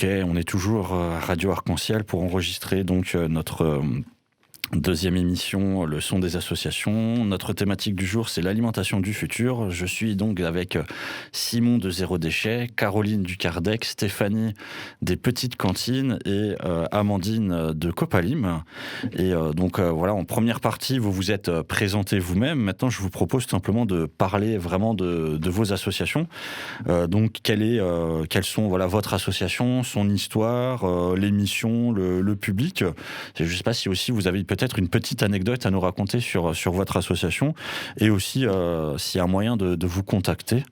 Ok, on est toujours à Radio Arc-en-Ciel pour enregistrer donc notre deuxième émission, le son des associations. Notre thématique du jour, c'est l'alimentation du futur. Je suis donc avec Simon de Zéro Déchet, Caroline du Kardec, Stéphanie des Petites Cantines et Amandine de Copalim. Et donc voilà, en première partie, vous vous êtes présenté vous-même. Maintenant, je vous propose simplement de parler vraiment de vos associations. Donc, quelles sont voilà, votre association, son histoire, les missions, le public. Je ne sais pas si aussi vous avez peut-être une petite anecdote à nous raconter sur votre association et aussi s'il y a un moyen de vous contacter.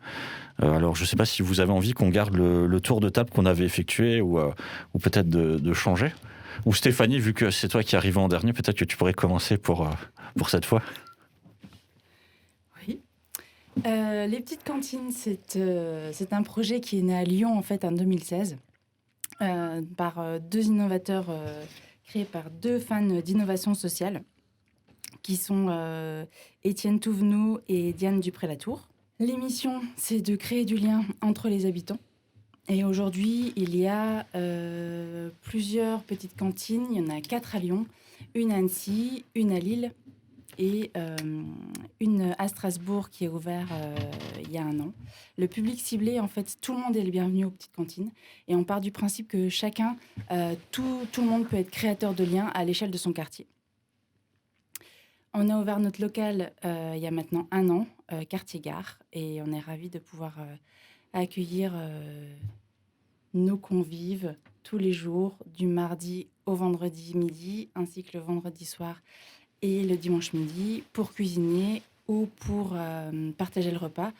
Alors, je ne sais pas si vous avez envie qu'on garde le tour de table qu'on avait effectué ou peut-être de changer. Ou Stéphanie, vu que c'est toi qui arrives en dernier, peut-être que tu pourrais commencer pour cette fois. Oui. Les Petites Cantines, c'est un projet qui est né à Lyon en fait en 2016 par deux innovateurs créés par deux fans d'innovation sociale qui sont Étienne Touvenou et Diane Dupré-Latour. L'émission, c'est de créer du lien entre les habitants. Et aujourd'hui, il y a plusieurs petites cantines. Il y en a 4 à Lyon, une à Annecy, une à Lille et une à Strasbourg qui est ouverte il y a un an. Le public ciblé, en fait, tout le monde est le bienvenu aux petites cantines. Et on part du principe que chacun, tout le monde peut être créateur de liens à l'échelle de son quartier. On a ouvert notre local il y a maintenant un an, quartier Gare, et on est ravis de pouvoir accueillir nos convives tous les jours, du mardi au vendredi midi, ainsi que le vendredi soir et le dimanche midi, pour cuisiner ou pour partager le repas.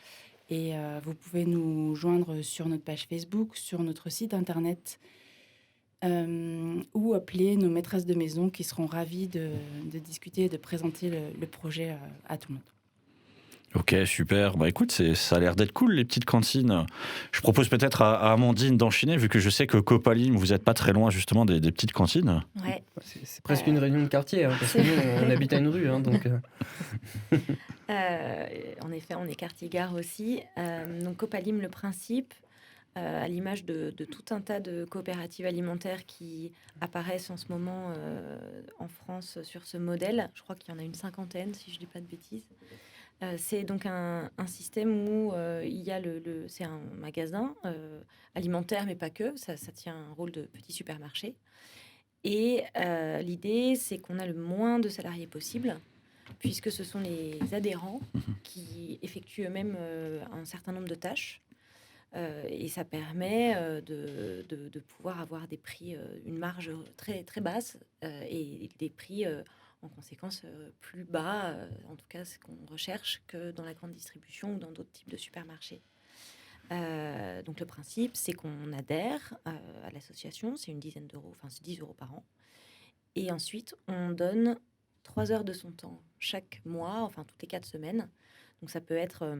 Et vous pouvez nous joindre sur notre page Facebook, sur notre site internet, ou appeler nos maîtresses de maison qui seront ravies de discuter et de présenter le projet à tout le monde. Ok, super. Bah écoute, ça a l'air d'être cool, les petites cantines. Je propose peut-être à Amandine d'enchaîner, vu que je sais que Copalim, vous n'êtes pas très loin justement des petites cantines. Ouais. C'est presque une réunion de quartier, parce que nous, on habite à une rue. Donc, En effet, on est quartier-gare aussi. Donc Copalim, le principe, à l'image de tout un tas de coopératives alimentaires qui apparaissent en ce moment en France sur ce modèle. Je crois qu'il y en a une cinquantaine, si je ne dis pas de bêtises. C'est donc un système où il y a c'est un magasin alimentaire, mais pas que. Ça tient un rôle de petit supermarché. Et l'idée, c'est qu'on a le moins de salariés possible, puisque ce sont les adhérents qui effectuent eux-mêmes un certain nombre de tâches. Et ça permet de pouvoir avoir des prix, une marge très, très basse et des prix en conséquence plus bas, en tout cas ce qu'on recherche, que dans la grande distribution ou dans d'autres types de supermarchés. Donc le principe, c'est qu'on adhère à l'association, c'est une dizaine d'euros, enfin c'est 10 euros par an. Et ensuite, on donne 3 heures de son temps chaque mois, enfin toutes les 4 semaines. Donc ça peut être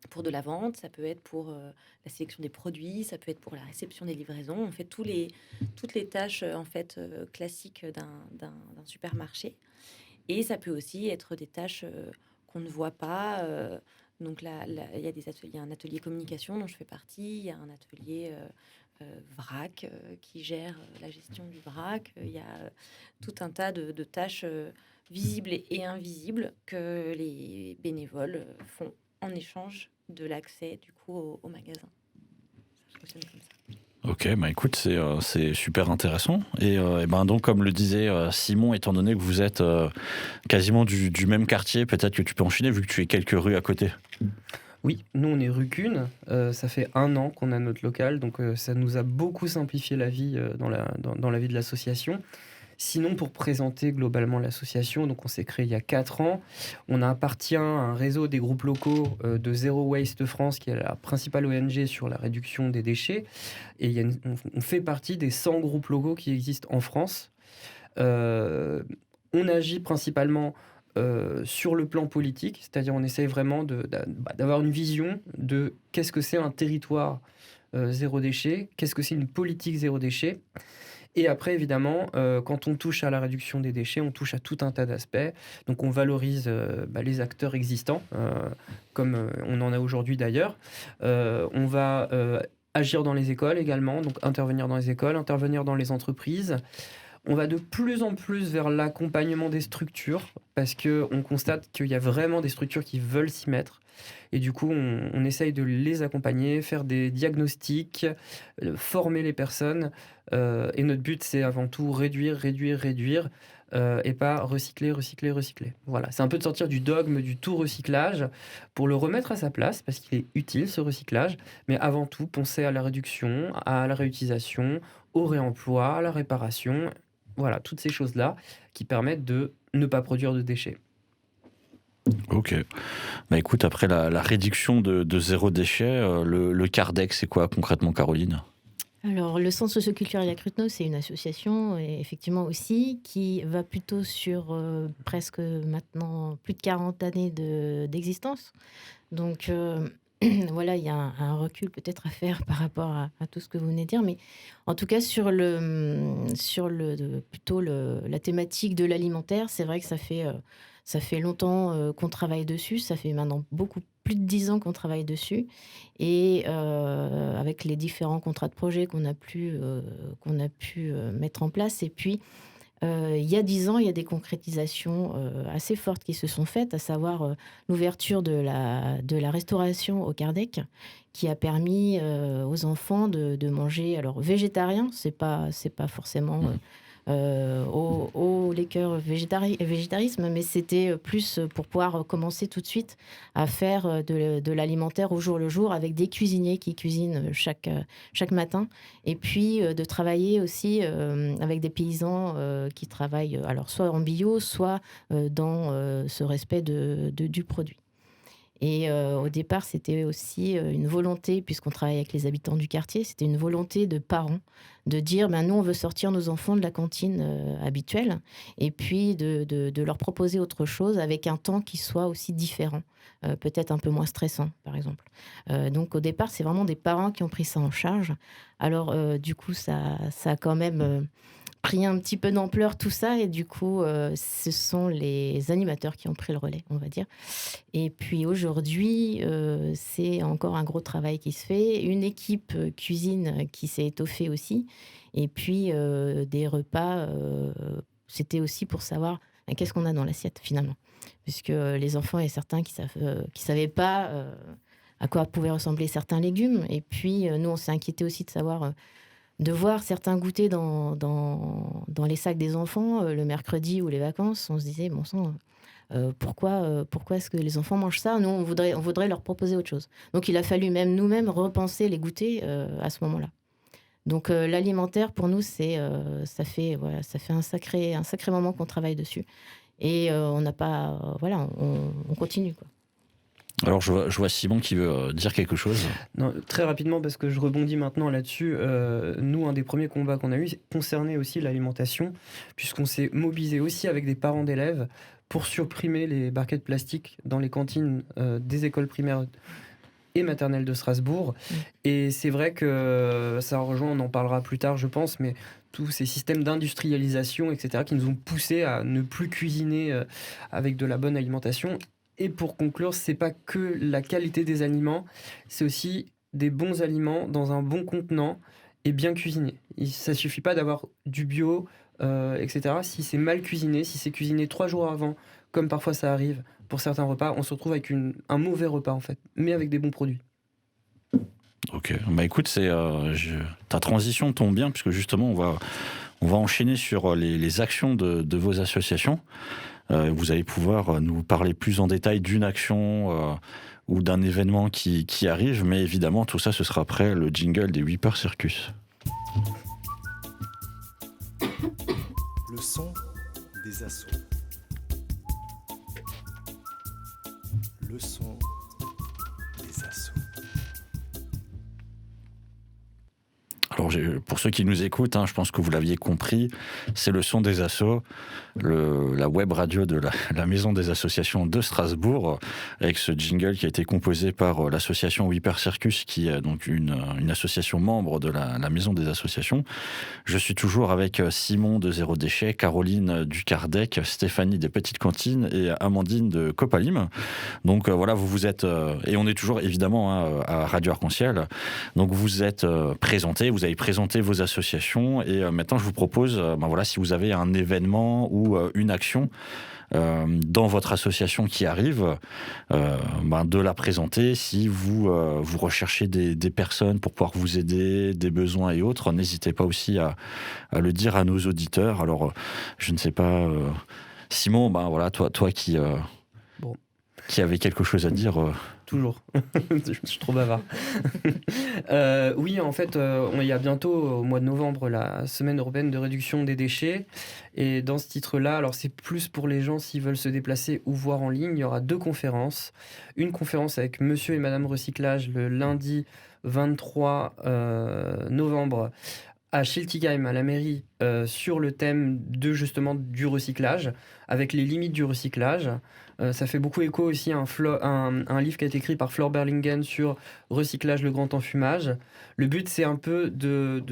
pour de la vente, ça peut être pour la sélection des produits, ça peut être pour la réception des livraisons. On fait toutes les tâches en fait classiques d'un supermarché. Et ça peut aussi être des tâches qu'on ne voit pas. Donc là, il y a des ateliers, un atelier communication dont je fais partie. Il y a un atelier vrac qui gère la gestion du vrac. Il y a tout un tas de tâches visibles et invisibles que les bénévoles font en échange de l'accès du coup au magasin. Ça fonctionne comme ça. Ok, bah écoute, c'est super intéressant. Et ben donc, comme le disait Simon, étant donné que vous êtes quasiment du même quartier, peut-être que tu peux enchaîner vu que tu es quelques rues à côté. oui, nous, on est rue Cune. Ça fait un an qu'on a notre local, donc ça nous a beaucoup simplifié la vie dans la vie de l'association. Sinon, pour présenter globalement l'association, donc on s'est créé il y a 4 ans. On appartient à un réseau des groupes locaux de Zero Waste France, qui est la principale ONG sur la réduction des déchets. Et on fait partie des 100 groupes locaux qui existent en France. On agit principalement sur le plan politique, c'est-à-dire on essaye vraiment d'avoir une vision de qu'est-ce que c'est un territoire zéro déchet, qu'est-ce que c'est une politique zéro déchet. Et après, évidemment, quand on touche à la réduction des déchets, on touche à tout un tas d'aspects. Donc, on valorise les acteurs existants, comme on en a aujourd'hui d'ailleurs. On va agir dans les écoles également, donc intervenir dans les écoles, intervenir dans les entreprises. On va de plus en plus vers l'accompagnement des structures parce qu'on constate qu'il y a vraiment des structures qui veulent s'y mettre. Et du coup, on essaye de les accompagner, faire des diagnostics, former les personnes. Et notre but, c'est avant tout réduire, et pas recycler. Voilà, c'est un peu de sortir du dogme du tout recyclage pour le remettre à sa place, parce qu'il est utile ce recyclage, mais avant tout, penser à la réduction, à la réutilisation, au réemploi, à la réparation. Voilà, toutes ces choses-là qui permettent de ne pas produire de déchets. Ok. Bah écoute, après la réduction de zéro déchet, le CARDEC, c'est quoi concrètement, Caroline ? Alors, le Centre socioculturel à Cruteno, c'est une association, et effectivement aussi, qui va plutôt sur presque maintenant plus de 40 années d'existence. Donc, voilà, il y a un recul peut-être à faire par rapport à tout ce que vous venez de dire. Mais en tout cas, sur plutôt la thématique de l'alimentaire, c'est vrai que ça fait longtemps qu'on travaille dessus. Ça fait maintenant beaucoup plus de 10 ans qu'on travaille dessus. Et avec les différents contrats de projet qu'on a pu mettre en place. Et puis, il y a 10 ans, il y a des concrétisations assez fortes qui se sont faites, à savoir l'ouverture de la restauration au Kardec, qui a permis aux enfants de manger, alors végétarien, c'est pas forcément au liqueur végétarisme, mais c'était plus pour pouvoir commencer tout de suite à faire de l'alimentaire au jour le jour, avec des cuisiniers qui cuisinent chaque matin, et puis de travailler aussi avec des paysans qui travaillent alors soit en bio, soit dans ce respect du produit. Et au départ, c'était aussi une volonté, puisqu'on travaille avec les habitants du quartier, c'était une volonté de parents de dire nous, on veut sortir nos enfants de la cantine habituelle, et puis de leur proposer autre chose avec un temps qui soit aussi différent, peut-être un peu moins stressant, par exemple. Donc au départ, c'est vraiment des parents qui ont pris ça en charge. Alors du coup, ça a quand même pris un petit peu d'ampleur, tout ça, et du coup, ce sont les animateurs qui ont pris le relais, on va dire. Et puis aujourd'hui, c'est encore un gros travail qui se fait, une équipe cuisine qui s'est étoffée aussi, et puis des repas, c'était aussi pour savoir qu'est-ce qu'on a dans l'assiette finalement, puisque les enfants, il y a certains qui savaient pas à quoi pouvaient ressembler certains légumes, et puis nous, on s'est inquiété aussi de savoir de voir certains goûter dans les sacs des enfants le mercredi ou les vacances. On se disait, bon sang, pourquoi est-ce que les enfants mangent ça ? Nous, on voudrait leur proposer autre chose. Donc, il a fallu même nous-mêmes repenser les goûters à ce moment-là. Donc, l'alimentaire, pour nous, ça fait un sacré moment qu'on travaille dessus. Et on n'a pas... on continue, quoi. Alors, je vois Simon qui veut dire quelque chose. Non, très rapidement, parce que je rebondis maintenant là-dessus. Nous, un des premiers combats qu'on a eu concernait aussi l'alimentation, puisqu'on s'est mobilisé aussi avec des parents d'élèves pour supprimer les barquettes plastiques dans les cantines des écoles primaires et maternelles de Strasbourg. Et c'est vrai que ça rejoint, on en parlera plus tard, je pense, mais tous ces systèmes d'industrialisation, etc., qui nous ont poussés à ne plus cuisiner avec de la bonne alimentation. Et pour conclure, c'est pas que la qualité des aliments, c'est aussi des bons aliments dans un bon contenant et bien cuisiné. Ça suffit pas d'avoir du bio, etc. Si c'est mal cuisiné, si c'est cuisiné 3 jours avant, comme parfois ça arrive pour certains repas, on se retrouve avec un mauvais repas en fait, mais avec des bons produits. Ok, bah écoute, ta transition tombe bien, puisque justement on va enchaîner sur les actions de vos associations. Vous allez pouvoir nous parler plus en détail d'une action ou d'un événement qui arrive, mais évidemment tout ça ce sera après le jingle des Whipper Circus. Le son des assos. Le son des assos. Alors pour ceux qui nous écoutent, je pense que vous l'aviez compris, c'est le son des assos, la web radio de la Maison des associations de Strasbourg, avec ce jingle qui a été composé par l'association Whipper Circus, qui est donc une association membre de la Maison des associations. Je suis toujours avec Simon de Zéro Déchet, Caroline du Kardec, Stéphanie des Petites Cantines et Amandine de Copalim. Donc voilà, vous êtes... et on est toujours évidemment à Radio Arc-en-Ciel. Donc vous êtes présentés, vous avez présenté vos associations et maintenant je vous propose, si vous avez un événement ou une action dans votre association qui arrive, de la présenter. Si vous recherchez des personnes pour pouvoir vous aider, des besoins et autres, n'hésitez pas aussi à le dire à nos auditeurs. Alors, je ne sais pas, Simon, toi qui avait quelque chose à dire. Toujours. Je suis trop bavard. Oui, en fait, il y a bientôt, au mois de novembre, la semaine européenne de réduction des déchets. Et dans ce titre-là, alors c'est plus pour les gens s'ils veulent se déplacer ou voir en ligne. Il y aura 2 conférences. Une conférence avec Monsieur et Madame Recyclage le lundi 23 novembre à Schiltigheim, à la mairie, sur le thème justement du recyclage, avec les limites du recyclage. Ça fait beaucoup écho aussi à un livre qui a été écrit par Flore Berlingen sur recyclage, le grand enfumage. Le but, c'est un peu de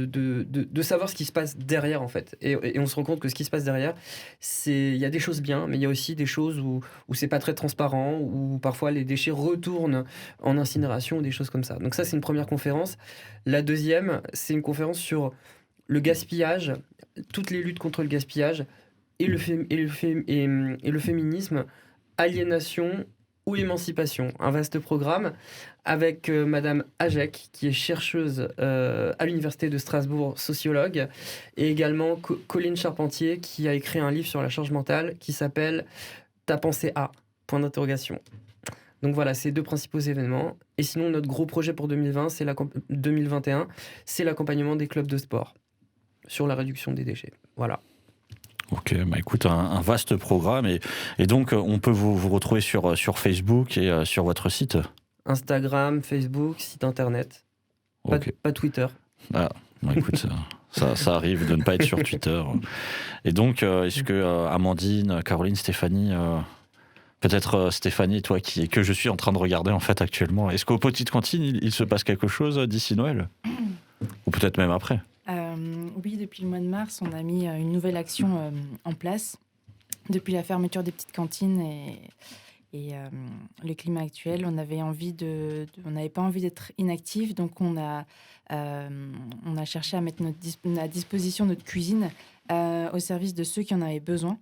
savoir ce qui se passe derrière, en fait. Et on se rend compte que ce qui se passe derrière, il y a des choses bien, mais il y a aussi des choses où c'est pas très transparent, où parfois les déchets retournent en incinération ou des choses comme ça. Donc ça, c'est une première conférence. La deuxième, c'est une conférence sur le gaspillage, toutes les luttes contre le gaspillage et le féminisme, aliénation ou émancipation. Un vaste programme avec Madame Hajek, qui est chercheuse à l'Université de Strasbourg, sociologue, et également Colline Charpentier, qui a écrit un livre sur la charge mentale qui s'appelle « Ta pensée à ?» Donc voilà, ces 2 principaux événements. Et sinon, notre gros projet pour 2021, c'est l'accompagnement des clubs de sport sur la réduction des déchets. Voilà. Ok, écoute, un vaste programme. Et donc, on peut vous retrouver sur Facebook et sur votre site ? Instagram, Facebook, site internet. Pas Twitter. Écoute, ça arrive de ne pas être sur Twitter. Et donc, est-ce que Amandine, Caroline, Stéphanie... Peut-être Stéphanie, toi que je suis en train de regarder en fait actuellement. Est-ce qu'aux Petites Cantines, il se passe quelque chose d'ici Noël ? Ou peut-être même après ? Oui, depuis le mois de mars, on a mis une nouvelle action en place. Depuis la fermeture des petites cantines et le climat actuel, on n'avait pas envie d'être inactif, donc on a cherché à mettre à disposition notre cuisine au service de ceux qui en avaient besoin.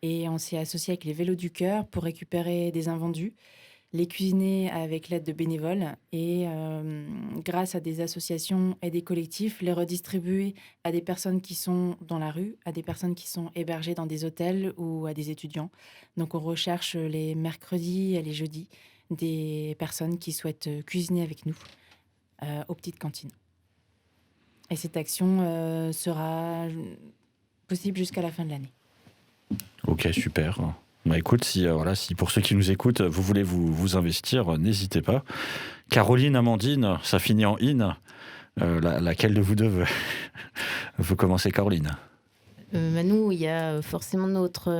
Et on s'est associé avec les Vélos du Cœur pour récupérer des invendus, les cuisiner avec l'aide de bénévoles et grâce à des associations et des collectifs, les redistribuer à des personnes qui sont dans la rue, à des personnes qui sont hébergées dans des hôtels ou à des étudiants. Donc on recherche les mercredis et les jeudis des personnes qui souhaitent cuisiner avec nous aux petites cantines. Et cette action sera possible jusqu'à la fin de l'année. Ok, super. Écoute, si pour ceux qui nous écoutent, vous voulez vous investir, n'hésitez pas. Caroline, Amandine, ça finit en in. Laquelle de vous deux veut commencer, Caroline ? Nous, il y a forcément notre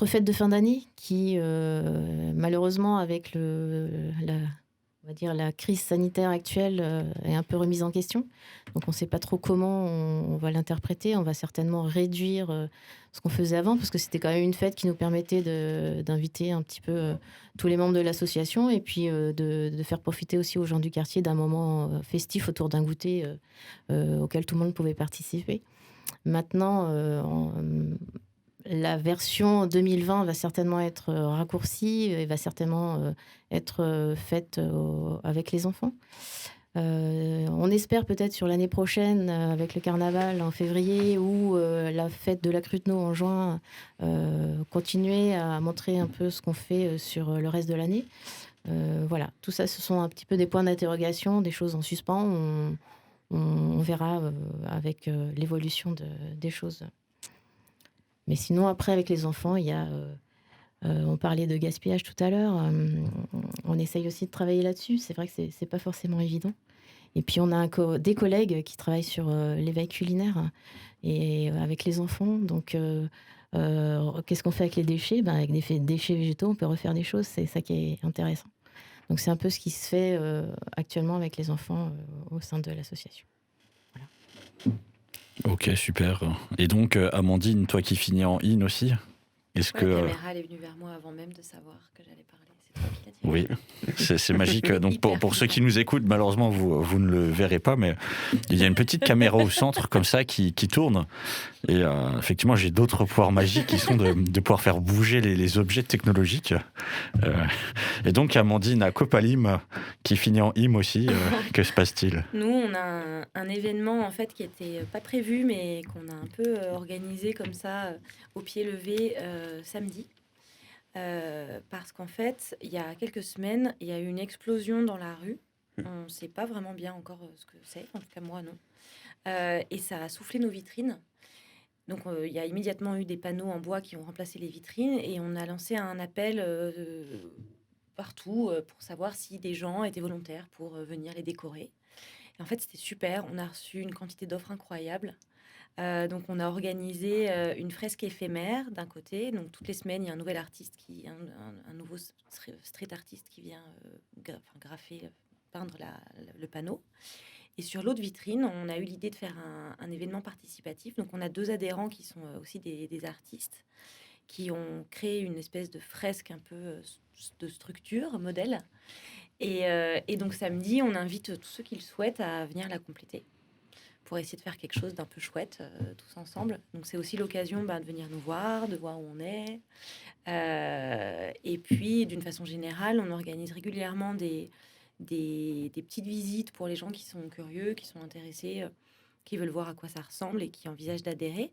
fête de fin d'année qui, malheureusement, avec la crise sanitaire actuelle est un peu remise en question. Donc on ne sait pas trop comment on va l'interpréter. On va certainement réduire ce qu'on faisait avant, parce que c'était quand même une fête qui nous permettait d'inviter un petit peu tous les membres de l'association et puis de faire profiter aussi aux gens du quartier d'un moment festif autour d'un goûter auquel tout le monde pouvait participer. Maintenant, la version 2020 va certainement être raccourcie et va certainement être faite avec les enfants. On espère peut-être sur l'année prochaine, avec le carnaval en février ou la fête de la Cruteno en juin, continuer à montrer un peu ce qu'on fait sur le reste de l'année. Voilà, tout ça, ce sont un petit peu des points d'interrogation, des choses en suspens. On verra avec l'évolution des choses. Mais sinon, après, avec les enfants, il y a... on parlait de gaspillage tout à l'heure. On essaye aussi de travailler là-dessus. C'est vrai que c'est pas forcément évident. Et puis on a des collègues qui travaillent sur l'éveil culinaire et avec les enfants. Donc qu'est-ce qu'on fait avec les déchets? Avec des déchets végétaux, on peut refaire des choses. C'est ça qui est intéressant. Donc c'est un peu ce qui se fait actuellement avec les enfants au sein de l'association. Ok, super. Et donc, Amandine, toi qui finis en IN aussi, est-ce que... La caméra, elle est venue vers moi avant même de savoir que j'allais parler. C'est toi qui l'as dit. Oui, c'est magique. Donc pour ceux qui nous écoutent, malheureusement, vous ne le verrez pas, mais il y a une petite caméra au centre, comme ça, qui tourne. Et effectivement, j'ai d'autres pouvoirs magiques qui sont de pouvoir faire bouger les objets technologiques. Et donc, Amandine à Copalim, qui finit en IM aussi, que se passe-t-il? Nous, on a un événement en fait qui était pas prévu, mais qu'on a un peu organisé comme ça, au pied levé, samedi. Parce qu'en fait, il y a quelques semaines, il y a eu une explosion dans la rue. On ne sait pas vraiment bien encore ce que c'est, en tout cas moi non. Et ça a soufflé nos vitrines. Donc il y a immédiatement eu des panneaux en bois qui ont remplacé les vitrines et on a lancé un appel partout pour savoir si des gens étaient volontaires pour venir les décorer. Et en fait, c'était super. On a reçu une quantité d'offres incroyables. Donc on a organisé une fresque éphémère d'un côté. Donc toutes les semaines, il y a un nouvel artiste, un nouveau street artiste qui vient graffer, peindre le panneau. Et sur l'autre vitrine, on a eu l'idée de faire un événement participatif. Donc on a 2 adhérents qui sont aussi des artistes qui ont créé une espèce de fresque un peu de structure, modèle. Et donc samedi, on invite tous ceux qui le souhaitent à venir la compléter pour essayer de faire quelque chose d'un peu chouette tous ensemble. Donc c'est aussi l'occasion de venir nous voir, de voir où on est. Et puis d'une façon générale, on organise régulièrement des petites visites pour les gens qui sont curieux, qui sont intéressés, qui veulent voir à quoi ça ressemble et qui envisagent d'adhérer.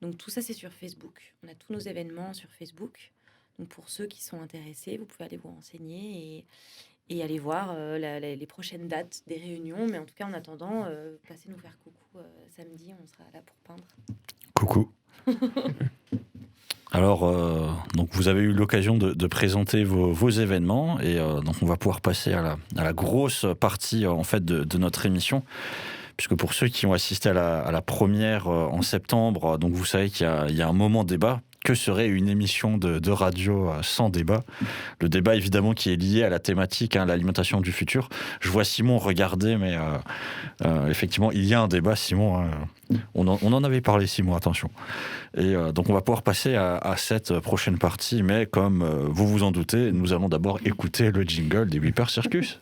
Donc tout ça, c'est sur Facebook. On a tous nos événements sur Facebook. Donc pour ceux qui sont intéressés, vous pouvez aller vous renseigner et aller voir les prochaines dates des réunions. Mais en tout cas, en attendant, passez nous faire coucou samedi, on sera là pour peindre. Coucou. Alors, donc vous avez eu l'occasion de présenter vos événements et donc on va pouvoir passer à la grosse partie en fait de notre émission, puisque pour ceux qui ont assisté à la première en septembre, donc vous savez qu'il y a un moment débat. Que serait une émission de radio sans débat? Le débat, évidemment, qui est lié à la thématique, l'alimentation du futur. Je vois Simon regarder, mais effectivement, il y a un débat, Simon. On en avait parlé, Simon, attention. Et donc, on va pouvoir passer à cette prochaine partie, mais comme vous vous en doutez, nous allons d'abord écouter le jingle des Whipper Circus.